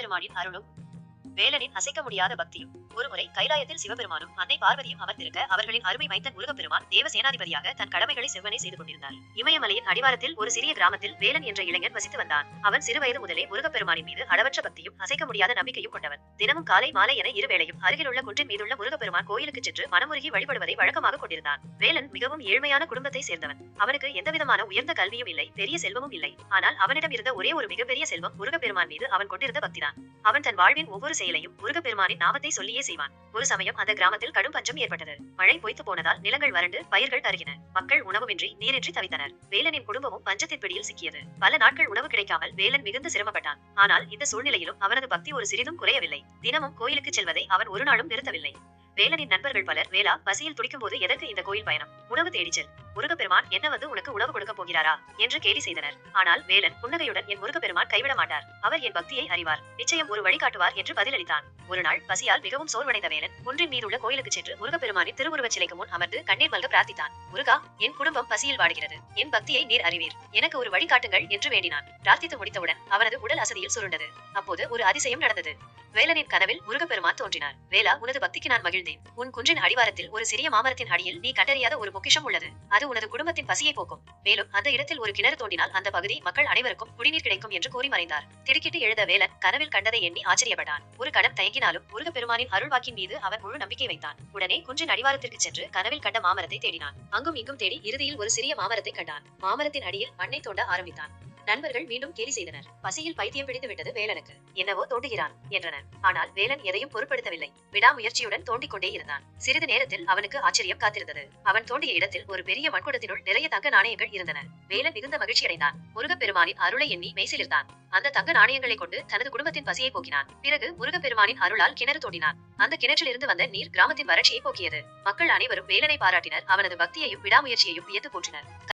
முருகப்பெருமானின் அருளும் வேலனின் அசைக்க முடியாத பக்தியும். ஒருமுறை கைலாயத்தில் சிவபெருமானும் அன்னை பார்வதியும் அமர்ந்திருக்க அவர்களின் அருமை மைந்தன் முருகப்பெருமான் தேவ சேனாதிபதியாக தன் கடமைகளை செவ்வனே செய்து கொண்டிருந்தார். இமயமலையின் அடிவாரத்தில் ஒரு சிறிய கிராமத்தில் வேலன் என்ற இளைஞன் வசித்து வந்தான். அவன் சிறுவயது முதலே முருகப்பெருமானின் மீது அளவற்ற பக்தியும் அசைக்க முடியாத நம்பிக்கையும் கொண்டவன். தினமும் காலை மாலை என இருவேளையும் அருகிலுள்ள குன்றின் மீதுள்ள முருகப்பெருமான் கோயிலுக்கு சென்று மனமுருகி வழிபடுவதை வழக்கமாக கொண்டிருந்தான். வேலன் மிகவும் ஏழ்மையான குடும்பத்தை சேர்ந்தவன். அவனுக்கு எந்தவிதமான உயர்ந்த கல்வியும் இல்லை, பெரிய செல்வமும் இல்லை. ஆனால் அவனிடம் இருந்த ஒரே ஒரு மிகப்பெரிய செல்வம் முருகப்பெருமான் மீது அவன் கொண்டிருந்த பக்திதான். அவன் தன் வாழ்வின் ஒவ்வொரு செயலையும் முருகப்பெருமானின் நாமத்தை சொல்லியே செய்வான். ஒரு சமயம் அந்த கிராமத்தில் கடும் பஞ்சம் ஏற்பட்டது. மழை பொய்த்து போனதால் நிலங்கள் வறண்டு பயிர்கள் கருகின. மக்கள் உணவுமின்றி நீரின்றி தவித்தனர். வேலனின் குடும்பமும் பஞ்சத்தின் பிடியில் சிக்கியது. பல நாட்கள் உணவு கிடைக்காமல் வேலன் மிகுந்த சிரமப்பட்டான். ஆனால் இந்த சூழ்நிலையிலும் அவனது பக்தி ஒரு சிறிதும் குறையவில்லை. தினமும் கோயிலுக்கு செல்வதை அவன் ஒரு நாளும் நிறுத்தவில்லை. வேலனின் நண்பர்கள் பலர், வேலா, பசியில் துடிக்கும் போது எதற்கு இந்த கோயில் பயணம்? உணவு தேடிச் செல். முருகப்பெருமான் என்ன வந்து உனக்கு உணவு கொடுக்க போகிறாரா என்று கேலி செய்தனர். ஆனால் வேலன் புன்னகையுடன், என் முருகப்பெருமான் கைவிட மாட்டார், அவர் என் பக்தியை அறிவார், நிச்சயம் ஒரு வழி காட்டுவார் என்று பதிலளித்தான். ஒரு நாள் பசியால் மிகவும் சோர்வடைந்த வேலன் குன்றின் மீதுள்ள கோயிலுக்கு சென்று முருகப்பெருமானின் திருவுருவச் சிலைக்கு முன் அமர்ந்து கண்ணீர் மல்க பிரார்த்தித்தான். முருகா, என் குடும்பம் பசியில் வாடுகிறது, என் பக்தியை நீர் அறிவீர், எனக்கு ஒரு வழி காட்டுங்கள் என்று வேண்டினான். பிரார்த்தித்து முடித்தவுடன் அவனது உடல் அசதியில் சுருண்டது. அப்போது ஒரு அதிசயம் நடந்தது. வேலனின் கனவில் முருகப்பெருமான் தோன்றினார். வேலா, உனது பக்திக்கு நான் மகிழ்ந்தேன். உன் குன்றின் அடிவாரத்தில் ஒரு சிறிய மாமரத்தின் அடியில் நீ கண்டறியாத ஒரு பொக்கிஷம் உள்ளது. அது உனது குடும்பத்தின் பசியை போக்கும். மேலும் அந்த இடத்தில் ஒரு கிணறு தோண்டினால் அந்த பகுதி மக்கள் அனைவருக்கும் குடிநீர் கிடைக்கும் என்று கூறி மறைந்தார். திடுக்கிட்டு எழுத வேலன் கனவில் கண்டதை எண்ணி ஆச்சரியப்பட்டான். ஒரு கணம் தயங்கினாலும் முருகப்பெருமானின் அருள்வாக்கின் மீது அவன் முழு நம்பிக்கை வைத்தான். உடனே குன்றின் அடிவாரத்திற்கு சென்று கனவில் கண்ட மாமரத்தை தேடினான். அங்கும் இங்கும் தேடி இறுதியில் ஒரு சிறிய மாமரத்தை கண்டான். மாமரத்தின் அடியில் மண்ணை தோண்ட ஆரம்பித்தான். நண்பர்கள் மீண்டும் கேலி செய்தனர். பசியில் பைத்தியம் பிடித்து விட்டது வேலனுக்கு, என்னவோ தோண்டுகிறான் என்றனர். ஆனால் வேலன் எதையும் பொருட்படுத்தவில்லை. விடாமுயற்சியுடன் தோண்டிக் கொண்டே இருந்தான். சிறிது நேரத்தில் அவனுக்கு ஆச்சரியம் காத்திருந்தது. அவன் தோண்டிய இடத்தில் ஒரு பெரிய மண்குடத்தினுள் நிறைய தங்க நாணயங்கள் இருந்தன. வேலன் மிகுந்த மகிழ்ச்சி அடைந்தான். முருகப்பெருமானின் அருளை எண்ணி மெய்சிலிர்த்தான். அந்த தங்க நாணயங்களை கொண்டு தனது குடும்பத்தின் பசியை போக்கினான். பிறகு முருகப்பெருமானின் அருளால் கிணறு தோண்டினான். அந்த கிணற்றில் இருந்து வந்த நீர் கிராமத்தின் வறட்சியை போக்கியது. மக்கள் அனைவரும் வேலனை பாராட்டினர். அவனது பக்தியையும் விடாமுயற்சியையும் வியந்து போற்றினர்.